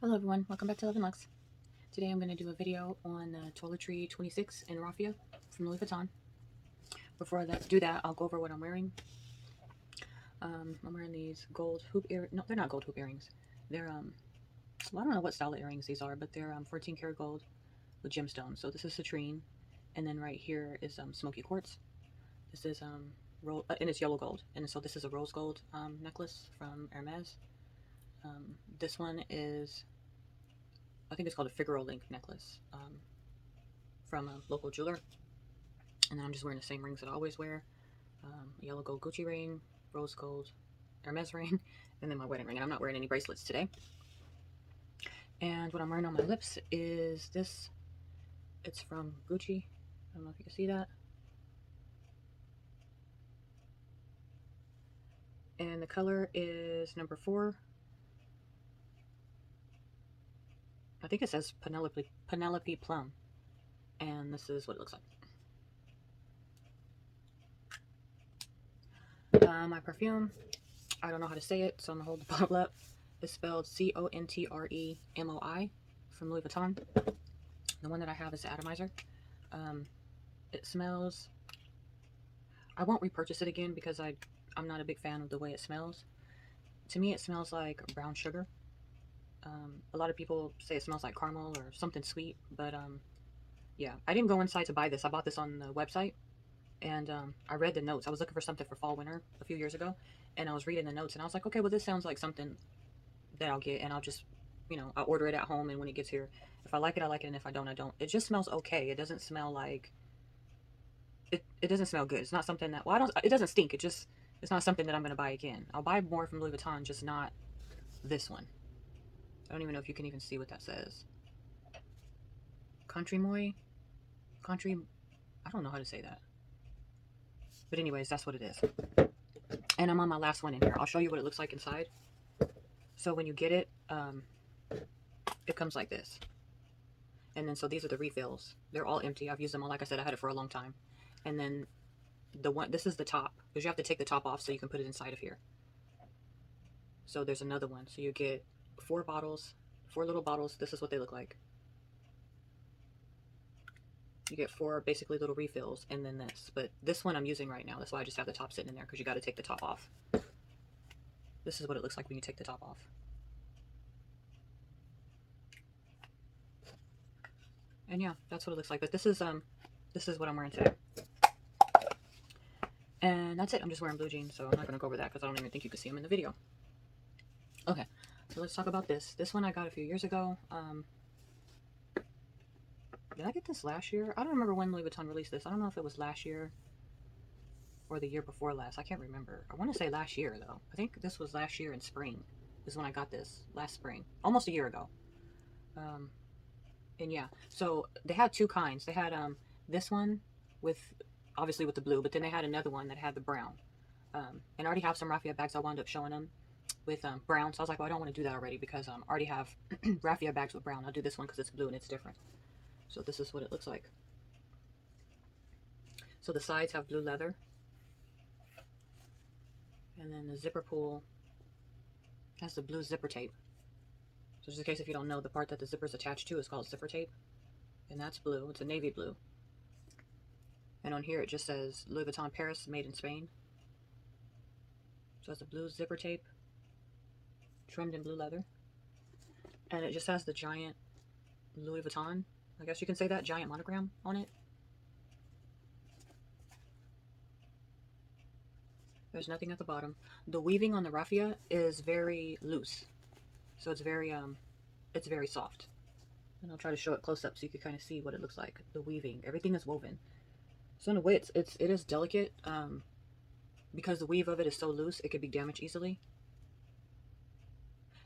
Hello everyone, welcome back to Love and Lux. Today I'm going to do a video on Toiletry 26 in raffia from Louis Vuitton. Before I do that, I'll go over what I'm wearing. I'm wearing these gold hoop earrings. No, they're not gold hoop earrings. They're, well, I don't know what style of earrings these are, but they're 14 karat gold with gemstones. So this is citrine, and then right here is smoky quartz. This is, and it's yellow gold. And so this is a rose gold necklace from Hermes. This one is, I think it's called a Figaro link necklace from a local jeweler. And then I'm just wearing the same rings that I always wear. A yellow gold Gucci ring, rose gold Hermes ring, and then my wedding ring. And I'm not wearing any bracelets today. And what I'm wearing on my lips is this. It's from Gucci. I don't know if you can see that. And the color is number 4. I think it says Penelope Plum. And this is what it looks like. My perfume, I don't know how to say it, so I'm going to hold the bottle up. It's spelled Contremoi from Louis Vuitton. The one that I have is the atomizer. It smells, I won't repurchase it again because I'm not a big fan of the way it smells. To me, it smells like brown sugar. A lot of people say it smells like caramel or something sweet, but yeah, I didn't go inside to buy this. I bought this on the website, and I read the notes. I was looking for something for fall winter a few years ago, and I was reading the notes, and I was like, okay, well, this sounds like something that I'll get, and I'll just, I'll order it at home, and when it gets here, if I like it, I like it, and if I don't, I don't. It just smells okay. It doesn't smell like, it doesn't smell good. It's not something that, well, it doesn't stink. It's not something that I'm going to buy again. I'll buy more from Louis Vuitton, just not this one. I don't even know if you can even see what that says. Contremoi? I don't know how to say that. But anyways, that's what it is. And I'm on my last one in here. I'll show you what it looks like inside. So when you get it, it comes like this. And then, so these are the refills. They're all empty. I've used them all. Like I said, I had it for a long time. And then this is the top, because you have to take the top off so you can put it inside of here. So there's another one. So you get 4 bottles, 4 little bottles. This is what they look like. You get 4 basically little refills, and then this. But this one I'm using right now. That's why I just have the top sitting in there, because you got to take the top off. This is what it looks like when you take the top off. And yeah, that's what it looks like. But this is what I'm wearing today. And that's it. I'm just wearing blue jeans, so I'm not going to go over that because I don't even think you can see them in the video. Okay, so let's talk about this. This one I got a few years ago. Did I get this last year? I don't remember when Louis Vuitton released this. I don't know if it was last year or the year before last. I can't remember. I want to say last year, though. I think this was last year in spring is when I got this. Last spring. Almost a year ago. And yeah, so they had 2 kinds. They had this one with, obviously with the blue, but then they had another one that had the brown. And I already have some raffia bags. I wound up showing them with brown. So I was like, well, I don't want to do that already because I already have raffia bags with brown. I'll do this one because it's blue and it's different. So this is what it looks like. So the sides have blue leather. And then the zipper pull has the blue zipper tape. So just in case if you don't know, the part that the zipper is attached to is called zipper tape. And that's blue. It's a navy blue. And on here it just says Louis Vuitton Paris, made in Spain. So it's a blue zipper tape, trimmed in blue leather. And it just has the giant Louis Vuitton, I guess you can say that, giant monogram on it. There's nothing at the bottom. The weaving on the raffia is very loose. So it's very soft. And I'll try to show it close up so you can kind of see what it looks like. The weaving, everything is woven. So in a way, it is delicate because the weave of it is so loose, it could be damaged easily.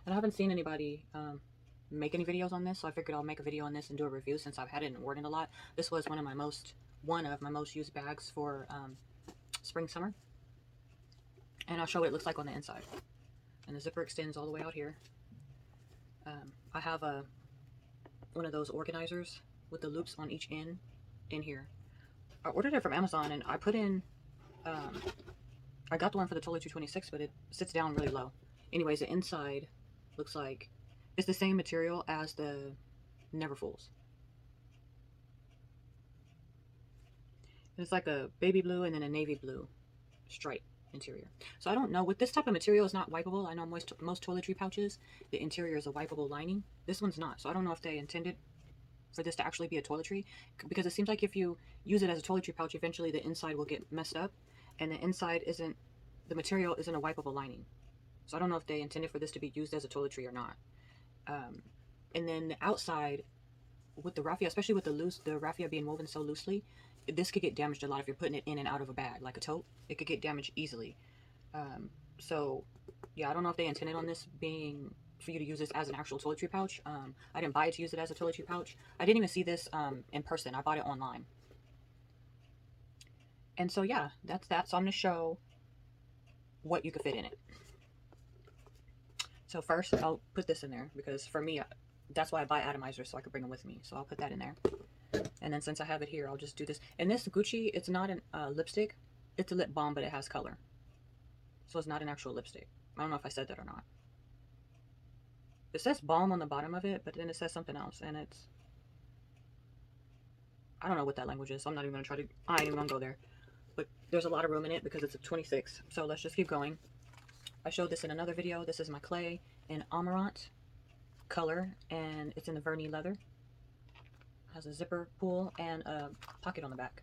And I haven't seen anybody make any videos on this, so I figured I'll make a video on this and do a review since I've had it and worn it a lot. This was one of my most used bags for spring summer. And I'll show what it looks like on the inside. And the zipper extends all the way out here. I have one of those organizers with the loops on each end in here. I ordered it from Amazon and I put in, I got the one for the Toiletry 26, but it sits down really low. Anyways, the inside looks like It's the same material as the Neverfulls. It's like a baby blue and then a navy blue stripe interior. So I don't know. With this type of material, it's not wipeable. I know most toiletry pouches, the interior is a wipeable lining. This one's not. So I don't know if they intended for this to actually be a toiletry, because it seems like if you use it as a toiletry pouch, eventually the inside will get messed up, and the inside isn't, the material isn't a wipeable lining. So I don't know if they intended for this to be used as a toiletry or not. And then the outside with the raffia, especially with the raffia being woven so loosely, this could get damaged a lot if you're putting it in and out of a bag like a tote. It could get damaged easily. So yeah, I don't know if they intended on this being for you to use this as an actual toiletry pouch. I didn't buy it to use it as a toiletry pouch. I didn't even see this in person. I bought it online. And so yeah, that's that. So I'm going to show what you could fit in it. So first, I'll put this in there because for me, that's why I buy atomizers, so I could bring them with me. So I'll put that in there. And then since I have it here, I'll just do this. And this Gucci, it's not a lipstick. It's a lip balm, but it has color. So it's not an actual lipstick. I don't know if I said that or not. It says balm on the bottom of it, but then it says something else. And it's, I don't know what that language is. So I'm not even going to try to, I ain't even going to go there. But there's a lot of room in it because it's a 26. So let's just keep going. I showed this in another video. This is my clay in Amarant color, and it's in the Verni leather. It has a zipper pull and a pocket on the back.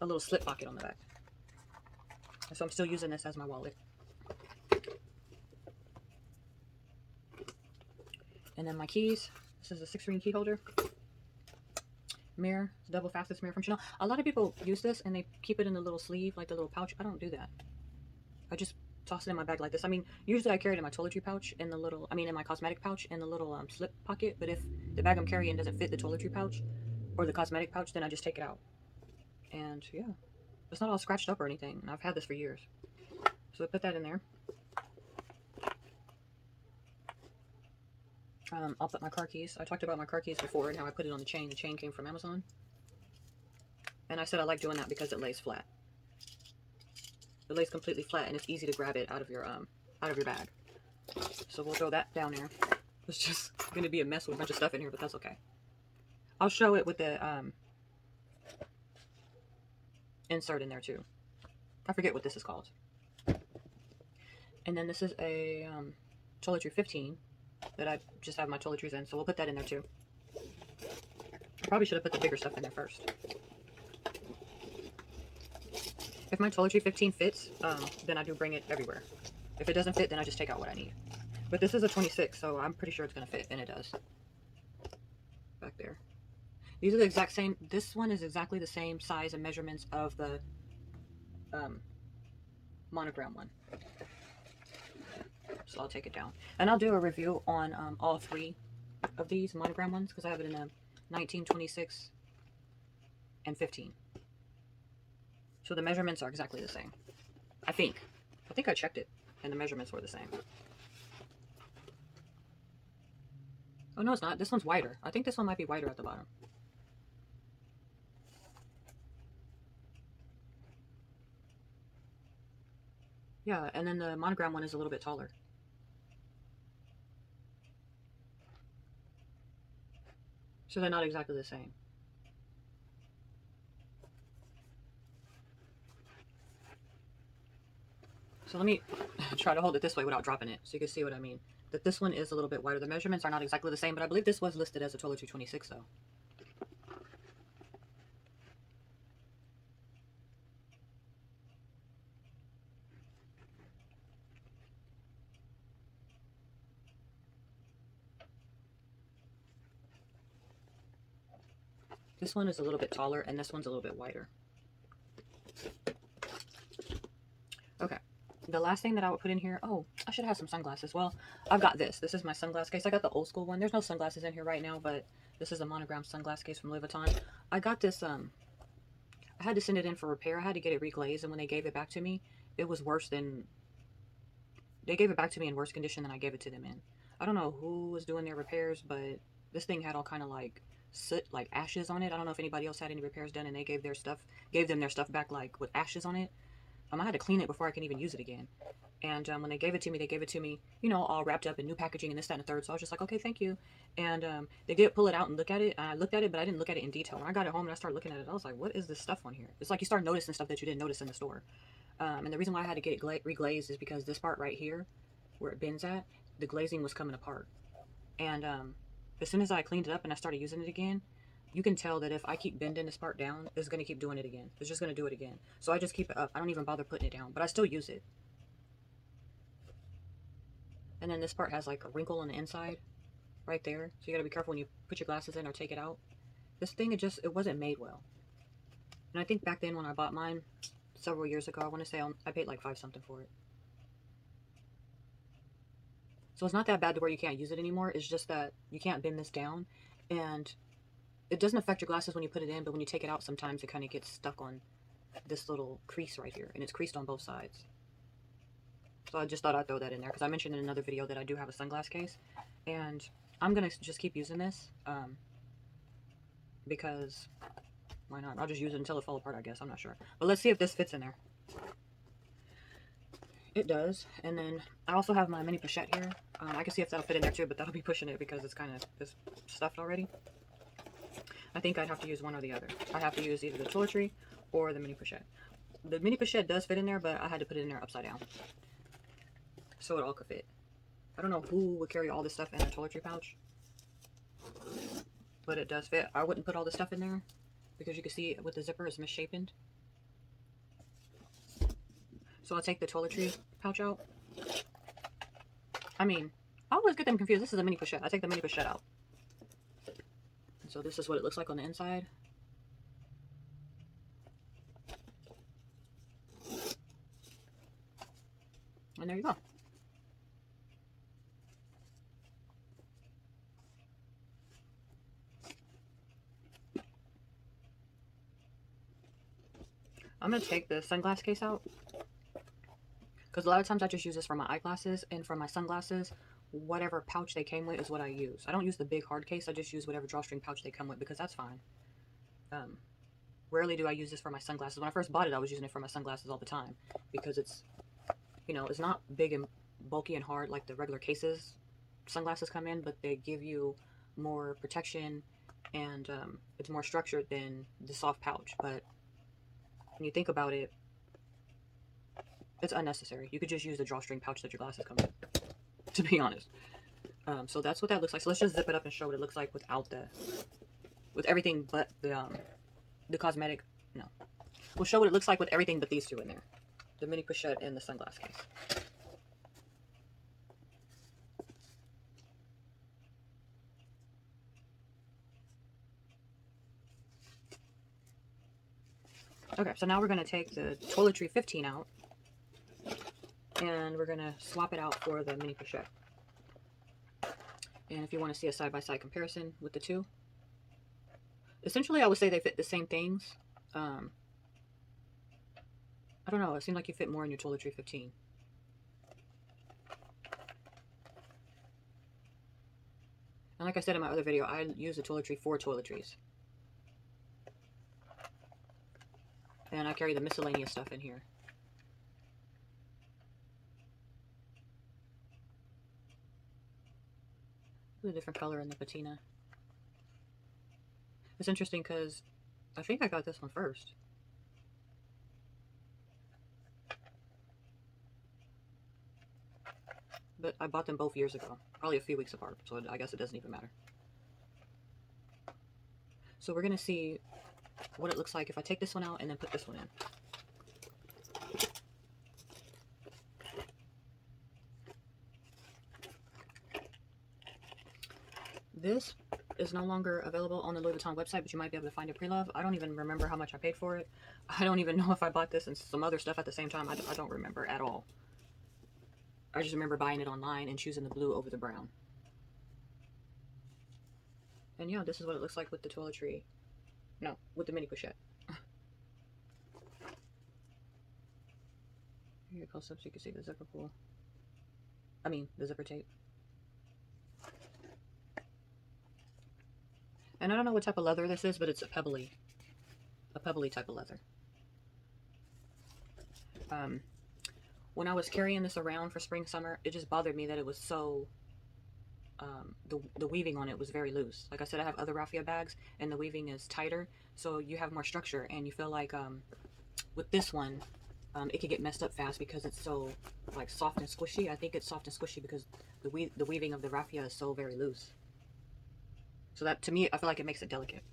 A little slip pocket on the back. So I'm still using this as my wallet. And then my keys. This is a 6-ring key holder. Mirror, double facets mirror from Chanel. A lot of people use this and they keep it in the little sleeve, like the little pouch. I don't do that. I just toss it in my bag like this. I mean, usually I carry it in my toiletry pouch in the little, in my cosmetic pouch in the little slip pocket. But if the bag I'm carrying doesn't fit the toiletry pouch or the cosmetic pouch, then I just take it out. And yeah, it's not all scratched up or anything. And I've had this for years. So I put that in there. I'll put my car keys. I talked about my car keys before and how I put it on the chain. The chain came from Amazon. And I said I like doing that because it lays flat. It lays completely flat and it's easy to grab it out of your bag. So we'll throw that down there. It's just going to be a mess with a bunch of stuff in here, but that's okay. I'll show it with the insert in there too. I forget what this is called. And then this is a toiletry 15 that I just have my toiletries in, so we'll put that in there too. I probably should have put the bigger stuff in there first. If my toiletry 15 fits, then I do bring it everywhere. If it doesn't fit, then I just take out what I need. But this is a 26, so I'm pretty sure it's going to fit, and it does. Back there. These are the exact same. This one is exactly the same size and measurements of the monogram one. So I'll take it down. And I'll do a review on all 3 of these monogram ones because I have it in a 19, 26, and 15. So the measurements are exactly the same. I think I checked it and the measurements were the same. Oh no, it's not. This one's wider. I think this one might be wider at the bottom. Yeah, and then the monogram one is a little bit taller. So they're not exactly the same. So let me try to hold it this way without dropping it so you can see what I mean. That this one is a little bit wider. The measurements are not exactly the same, but I believe this was listed as a toiletry 26 though. This one is a little bit taller and this one's a little bit wider. Okay. The last thing that I would put in here, oh, I should have some sunglasses. Well, I've got this. This is my sunglass case. I got the old school one. There's no sunglasses in here right now, but this is a monogram sunglass case from Louis Vuitton. I got this, I had to send it in for repair. I had to get it reglazed, and when they gave it back to me, it was worse than, they gave it back to me in worse condition than I gave it to them in. I don't know who was doing their repairs, but this thing had all kind of like soot, like ashes on it. I don't know if anybody else had any repairs done and they gave them their stuff back like with ashes on it. I had to clean it before I can even use it again. And when they gave it to me, you know, all wrapped up in new packaging and this, that, and the third. So I was just like, okay, thank you. And they did pull it out and look at it. And I looked at it, but I didn't look at it in detail. When I got it home and I started looking at it, I was like, what is this stuff on here? It's like you start noticing stuff that you didn't notice in the store. And the reason why I had to get it reglazed is because this part right here, where it bends at, the glazing was coming apart. And as soon as I cleaned it up and I started using it again, you can tell that if I keep bending this part down, it's going to keep doing it again. It's just going to do it again. So I just keep it up. I don't even bother putting it down, but I still use it. And then this part has like a wrinkle on the inside right there. So you got to be careful when you put your glasses in or take it out. This thing, it wasn't made well. And I think back then when I bought mine several years ago, I want to say I paid like $5 something for it. So it's not that bad to where you can't use it anymore. It's just that you can't bend this down. And it doesn't affect your glasses when you put it in, but when you take it out, sometimes it kind of gets stuck on this little crease right here. And it's creased on both sides. So I just thought I'd throw that in there because I mentioned in another video that I do have a sunglass case. And I'm going to just keep using this because why not? I'll just use it until it falls apart, I guess. I'm not sure. But let's see if this fits in there. It does. And then I also have my mini pochette here. I can see if that'll fit in there too, but that'll be pushing it because it's stuffed already. I think I'd have to use one or the other. I have to use either the toiletry or the mini pochette. The mini pochette does fit in there, but I had to put it in there upside down so it all could fit. I don't know who would carry all this stuff in a toiletry pouch, but it does fit. I wouldn't put all this stuff in there because you can see with the zipper it's misshapen. So I'll take the toiletry pouch out. I mean, I always get them confused. This is a mini pochette. I take the mini pochette out. And so this is what it looks like on the inside. And there you go. I'm going to take the sunglass case out because a lot of times I just use this for my eyeglasses, and for my sunglasses, whatever pouch they came with is what I use. I don't use the big hard case. I just use whatever drawstring pouch they come with because that's fine. Rarely do I use this for my sunglasses. When I first bought it, I was using it for my sunglasses all the time because it's, you know, it's not big and bulky and hard like the regular cases sunglasses come in, but they give you more protection and it's more structured than the soft pouch. But when you think about it, it's unnecessary. You could just use the drawstring pouch that your glasses come in, to be honest. So that's what that looks like. So let's just zip it up and show what it looks like without with everything but the cosmetic. No. We'll show what it looks like with everything but these two in there. The mini pochette and the sunglass case. Okay, so now we're going to take the Toiletry 15 out, and we're going to swap it out for the mini pochette. And if you want to see a side-by-side comparison with the two, essentially I would say they fit the same things. I don't know, it seemed like you fit more in your Toiletry 15. And like I said in my other video, I use the Toiletry for toiletries. And I carry the miscellaneous stuff in here. A different color in the patina. It's interesting because I think I got this one first. But I bought them both years ago. Probably a few weeks apart, so I guess it doesn't even matter. So we're going to see what it looks like if I take this one out and then put this one in. This is no longer available on the Louis Vuitton website, but you might be able to find it pre-love. I don't even remember how much I paid for it. I don't even know if I bought this and some other stuff at the same time. I don't remember at all. I just remember buying it online and choosing the blue over the brown. And yeah, this is what it looks like with the toiletry. No, with the mini pochette. Here it close up so you can see the zipper pull. I mean, the zipper tape. And I don't know what type of leather this is, but it's a pebbly type of leather. When I was carrying this around for spring, summer, it just bothered me that it was so, the weaving on it was very loose. Like I said, I have other raffia bags and the weaving is tighter, so you have more structure and you feel like, with this one, it could get messed up fast because it's so like soft and squishy. I think it's soft and squishy because the weaving of the raffia is so very loose. So that, to me, I feel like it makes it delicate.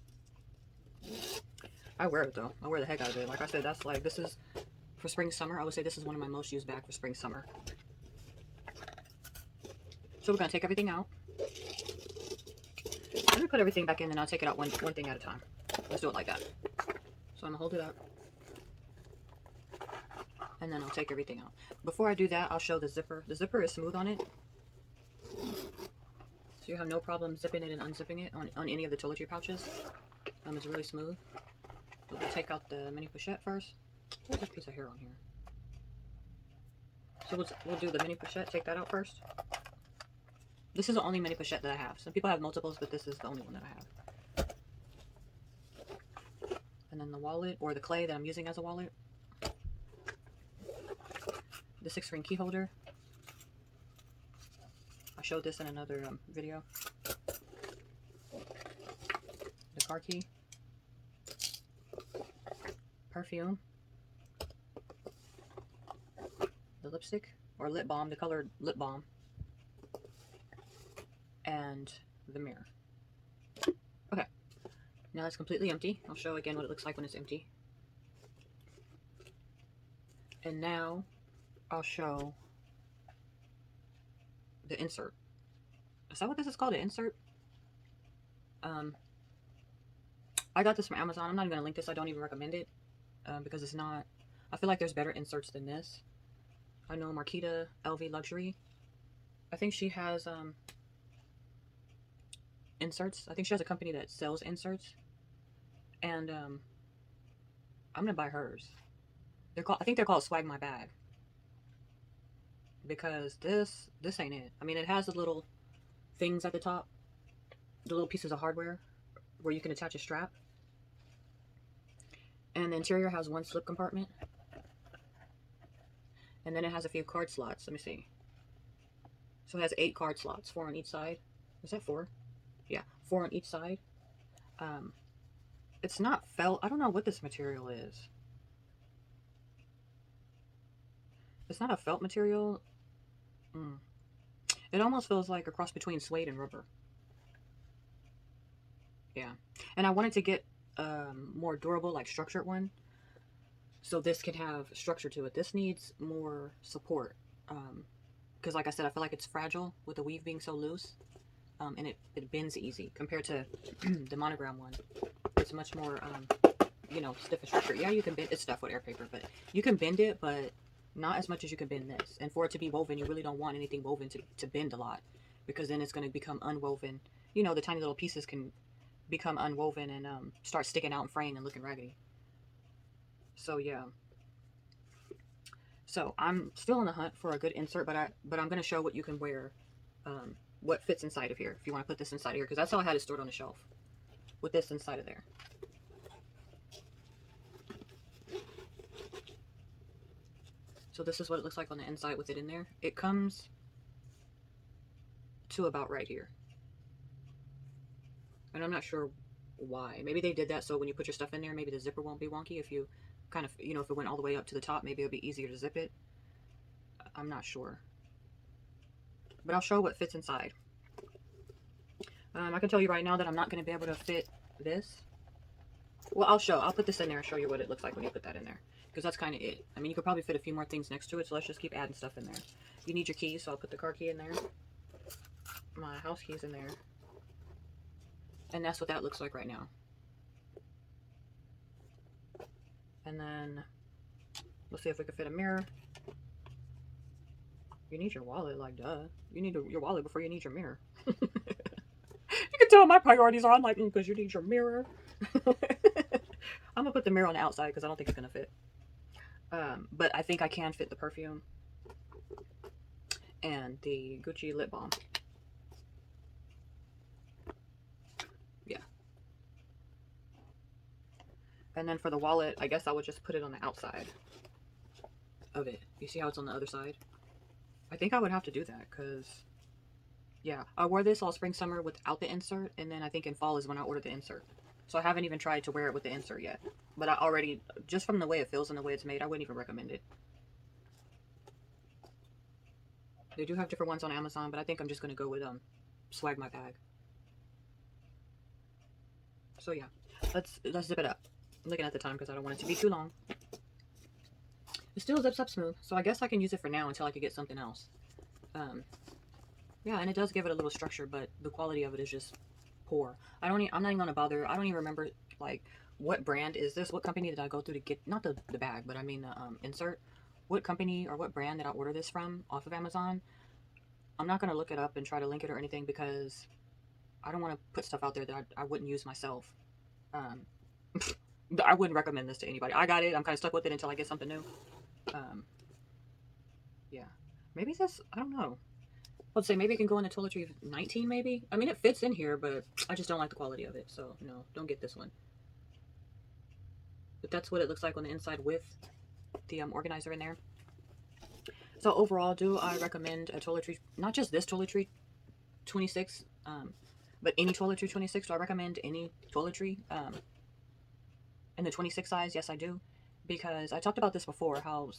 I wear it though. I wear the heck out of it. Like I said, that's like, this is for spring, summer. I would say this is one of my most used bags for spring, summer. So we're gonna take everything out. Let me put everything back in and I'll take it out one thing at a time. Let's do it like that. So I'm gonna hold it up. And then I'll take everything out. Before I do that, I'll show the zipper. The zipper is smooth on it. So you have no problem zipping it and unzipping it on any of the toiletry pouches. It's really smooth. So we'll take out the mini pochette first. There's a piece of hair on here. So we'll do the mini pochette. Take that out first. This is the only mini pochette that I have. Some people have multiples, but this is the only one that I have. And then the wallet, or the clay that I'm using as a wallet. The 6-ring key holder. I showed this in another video. The car key. Perfume. The lipstick, or lip balm, the colored lip balm. And the mirror. Okay. Now it's completely empty. I'll show again what it looks like when it's empty. And now I'll show the insert. Is that what this is called? An insert? I got this from Amazon. I'm not even going to link this. I don't even recommend it. Because it's not... I feel like there's better inserts than this. I know Marquita LV Luxury. I think she has inserts. I think she has a company that sells inserts. And I'm going to buy hers. I think they're called Swag My Bag. Because this ain't it. I mean, it has the little things at the top. The little pieces of hardware where you can attach a strap. And the interior has one slip compartment. And then it has a few card slots. Let me see. So it has 8 card slots, 4 on each side. Is that 4? Yeah, 4 on each side. It's not felt. I don't know what this material is. It's not a felt material. It almost feels like a cross between suede and rubber. Yeah. And I wanted to get more durable, like structured one. So this can have structure to it. This needs more support. Because like I said, I feel like it's fragile with the weave being so loose. And it bends easy compared to the monogram one. It's much more, stiff and structured. Yeah, you can bend. It's stuffed with air paper, but you can bend it, but not as much as you can bend this. And for it to be woven, you really don't want anything woven to bend a lot, because then it's going to become unwoven. You know, the tiny little pieces can become unwoven and start sticking out and fraying and looking raggedy. So yeah. So I'm still on the hunt for a good insert, but I'm going to show what you can wear, what fits inside of here. If you want to put this inside of here, because that's how I had it stored on the shelf, with this inside of there. So this is what it looks like on the inside with it in there. It comes to about right here. And I'm not sure why. Maybe they did that so when you put your stuff in there, maybe the zipper won't be wonky. If you kind of, if it went all the way up to the top, maybe it'll be easier to zip it. I'm not sure. But I'll show what fits inside. I can tell you right now that I'm not going to be able to fit this. Well, I'll put this in there and show you what it looks like when you put that in there. Because that's kind of it. I mean, you could probably fit a few more things next to it, so let's just keep adding stuff in there. You need your keys, so I'll put the car key in there. My house keys in there. And that's what that looks like right now. And then, let's see if we can fit a mirror. You need your wallet, like, duh. You need your wallet before you need your mirror. You can tell my priorities are, I'm like, because you need your mirror. I'm going to put the mirror on the outside because I don't think it's going to fit. But I think I can fit the perfume and the Gucci lip balm. Yeah. And then for the wallet, I guess I would just put it on the outside. of it. You see how it's on the other side? I think I would have to do that because, yeah, I wore this all spring, summer without the insert, and then I think in fall is when I ordered the insert. So I haven't even tried to wear it with the insert yet. But I already, just from the way it feels and the way it's made, I wouldn't even recommend it. They do have different ones on Amazon, but I think I'm just going to go with swag my bag. So yeah, let's zip it up. I'm looking at the time because I don't want it to be too long. It still zips up smooth, so I guess I can use it for now until I could get something else. Yeah, and it does give it a little structure, but the quality of it is just poor. I'm not even gonna bother. I don't even remember like what brand is this? What company did I go through to get, not the bag, but I mean the insert. What company or what brand did I order this from off of Amazon? I'm not gonna look it up and try to link it or anything because I don't want to put stuff out there that I wouldn't use myself. I wouldn't recommend this to anybody. I got it. I'm kind of stuck with it until I get something new. Yeah, maybe this. I don't know. Let's say maybe it can go in the toiletry 19, maybe. I mean, it fits in here, but I just don't like the quality of it. So no, don't get this one. But that's what it looks like on the inside with the organizer in there. So overall, do I recommend a toiletry? Not just this toiletry 26, but any toiletry 26. Do I recommend any toiletry in the 26 size? Yes, I do, because I talked about this before. How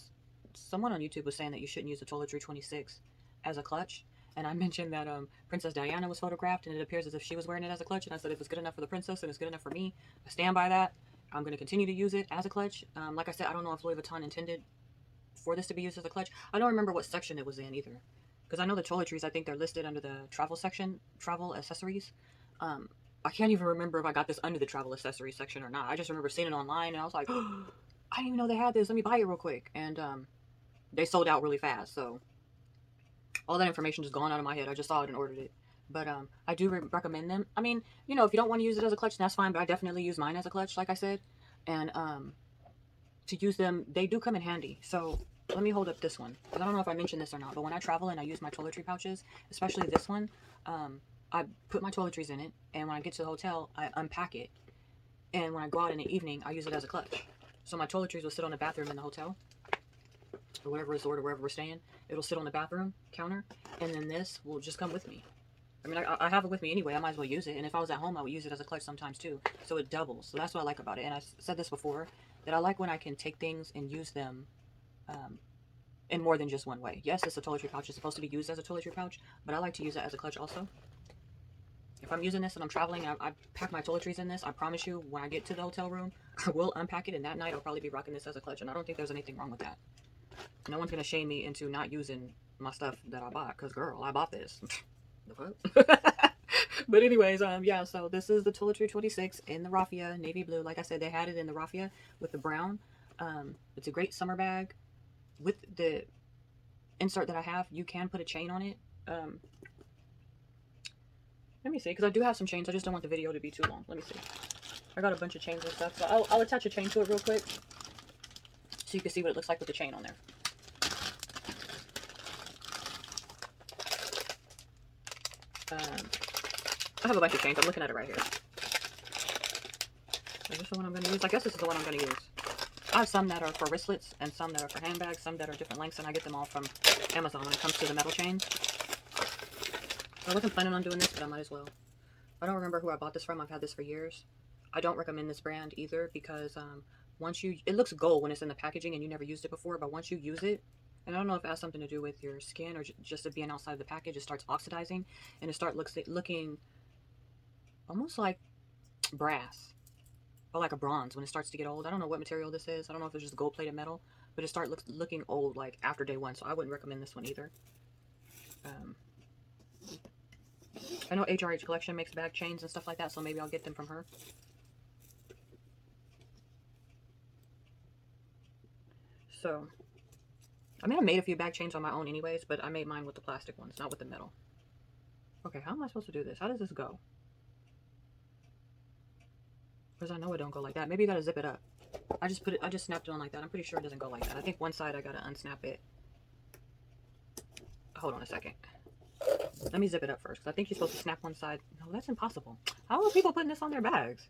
someone on YouTube was saying that you shouldn't use the toiletry 26 as a clutch. And I mentioned that Princess Diana was photographed, and it appears as if she was wearing it as a clutch. And I said, if it's good enough for the princess, and it's good enough for me, I stand by that. I'm going to continue to use it as a clutch. Like I said, I don't know if Louis Vuitton intended for this to be used as a clutch. I don't remember what section it was in either, because I know the toiletries, I think they're listed under the travel section, travel accessories. I can't even remember if I got this under the travel accessories section or not. I just remember seeing it online, and I was like, oh, I didn't even know they had this. Let me buy it real quick. And they sold out really fast, so all that information just gone out of my head. I just saw it and ordered it. But I do recommend them. I mean, you know, if you don't want to use it as a clutch, that's fine. But I definitely use mine as a clutch, like I said. And to use them, they do come in handy. So let me hold up this one. I don't know if I mentioned this or not, but when I travel and I use my toiletry pouches, especially this one, I put my toiletries in it. And when I get to the hotel, I unpack it. And when I go out in the evening, I use it as a clutch. So my toiletries will sit on the bathroom in the hotel, or whatever resort or wherever we're staying. It'll sit on the bathroom counter, and then this will just come with me. I mean, I have it with me anyway. I might as well use it. And if I was at home, I would use it as a clutch sometimes too. So it doubles. So that's what I like about it. And I said this before, that I like when I can take things and use them in more than just one way. Yes, it's a toiletry pouch. It's supposed to be used as a toiletry pouch, but I like to use it as a clutch also. If I'm using this and I'm traveling, I pack my toiletries in this. I promise you, when I get to the hotel room, I will unpack it. And that night, I'll probably be rocking this as a clutch. And I don't think there's anything wrong with that. No one's going to shame me into not using my stuff that I bought. Because, girl, I bought this. The fuck? But anyways, yeah, so this is the toiletry 26 in the raffia, navy blue. Like I said, they had it in the raffia with the brown. It's a great summer bag. With the insert that I have, you can put a chain on it. Let me see, because I do have some chains. I just don't want the video to be too long. Let me see. I got a bunch of chains and stuff, so I'll attach a chain to it real quick so you can see what it looks like with the chain on there. I have a bunch of chains. I'm looking at it right here. Is this the one I'm going to use? I guess this is the one I'm going to use. I have some that are for wristlets and some that are for handbags, some that are different lengths, and I get them all from Amazon when it comes to the metal chains. I wasn't planning on doing this, but I might as well. I don't remember who I bought this from. I've had this for years. I don't recommend this brand either because once you, it looks gold when it's in the packaging and you never used it before, but once you use it, and I don't know if it has something to do with your skin or just it being outside the package, it starts oxidizing and it starts looking almost like brass or like a bronze when it starts to get old. I don't know what material this is. I don't know if it's just gold-plated metal, but it starts looking old like after day one, so I wouldn't recommend this one either. I know HRH Collection makes bag chains and stuff like that, so maybe I'll get them from her. So, I mean, I made a few bag chains on my own anyways, but I made mine with the plastic ones, not with the metal. Okay, how am I supposed to do this? How does this go? Because I know it don't go like that. Maybe you gotta zip it up. I just snapped it on like that. I'm pretty sure it doesn't go like that. I think one side I gotta unsnap it. Hold on a second. Let me zip it up first, because I think you're supposed to snap one side. No, that's impossible. How are people putting this on their bags?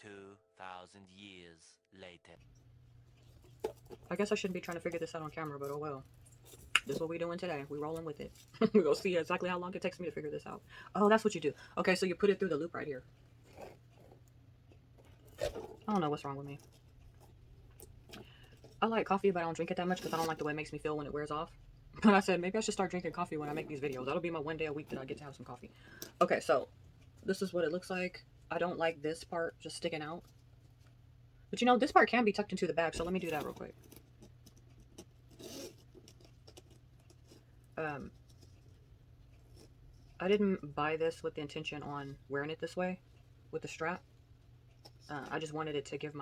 2,000 years later. I guess I shouldn't be trying to figure this out on camera, but oh well. This is what we're doing today. We're rolling with it. We're going to see exactly how long it takes me to figure this out. Oh, that's what you do. Okay, so you put it through the loop right here. I don't know what's wrong with me. I like coffee, but I don't drink it that much because I don't like the way it makes me feel when it wears off. But I said, maybe I should start drinking coffee when I make these videos. That'll be my one day a week that I get to have some coffee. Okay, so this is what it looks like. I don't like this part just sticking out. But you know, this part can be tucked into the bag, so let me do that real quick. I didn't buy this with the intention on wearing it this way with the strap. I just wanted it to give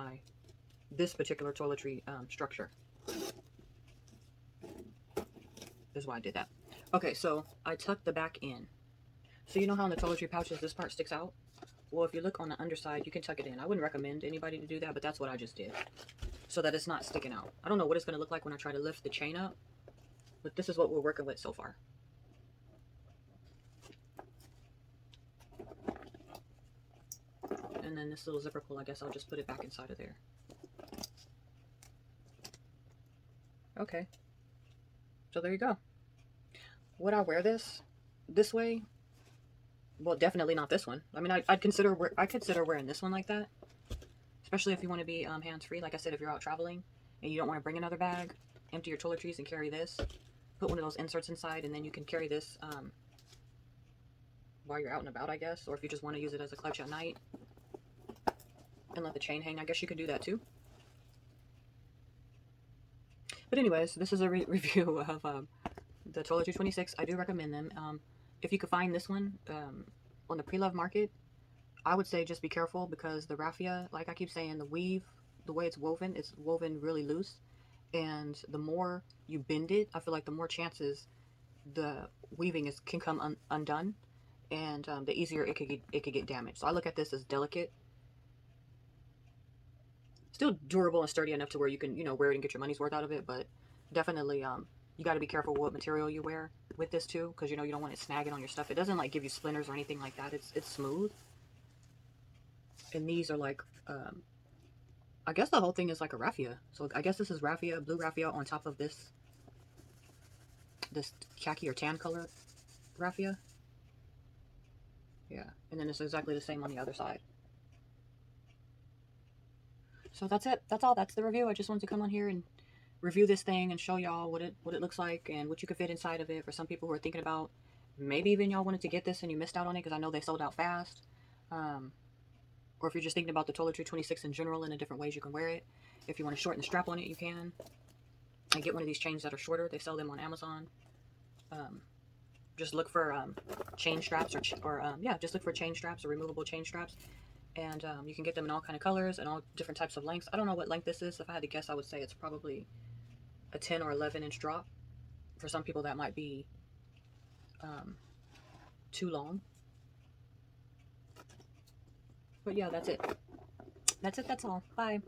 this particular toiletry structure. This is why I did that. Okay, so I tucked the back in. So you know how in the toiletry pouches this part sticks out? Well, if you look on the underside, you can tuck it in. I wouldn't recommend anybody to do that, but that's what I just did. So that it's not sticking out. I don't know what it's going to look like when I try to lift the chain up, but this is what we're working with so far. And then this little zipper pull, I guess I'll just put it back inside of there. Okay. So there you go. Would I wear this way? Well, definitely not this one. I mean, I'd consider wearing this one like that, especially if you want to be hands-free. Like I said, if you're out traveling and you don't want to bring another bag, empty your toiletries and carry this. Put one of those inserts inside, and then you can carry this while you're out and about, I guess. Or if you just want to use it as a clutch at night and let the chain hang, I guess you could do that too. But anyways, this is a review of the TOILETRY 26. I do recommend them. If you could find this one on the pre-loved market, I would say just be careful because the raffia, like I keep saying, the weave, the way it's woven really loose. And the more you bend it, I feel like the more chances the weaving can come undone, and the easier it could get damaged. So I look at this as delicate, still durable and sturdy enough to where you can wear it and get your money's worth out of it. But definitely you got to be careful what material you wear with this too, because you don't want it snagging on your stuff. It doesn't like give you splinters or anything like that. It's smooth. And these are like I guess the whole thing is like a raffia. So I guess this is raffia, blue raffia on top of this khaki or tan color raffia. Yeah, and then it's exactly the same on the other side. So that's it. That's all. That's the review. I just wanted to come on here and review this thing and show y'all what it looks like and what you could fit inside of it for some people who are thinking about maybe even y'all wanted to get this and you missed out on it because I know they sold out fast. Or if you're just thinking about the TOILETRY 26 in general and the different ways you can wear it. If you want to shorten the strap on it, you can. And get one of these chains that are shorter. They sell them on Amazon. Just look for chain straps yeah, just look for chain straps or removable chain straps. And you can get them in all kind of colors and all different types of lengths. I don't know what length this is. If I had to guess, I would say it's probably a 10 or 11 inch drop. For some people, that might be too long. But yeah, that's it. That's all. Bye.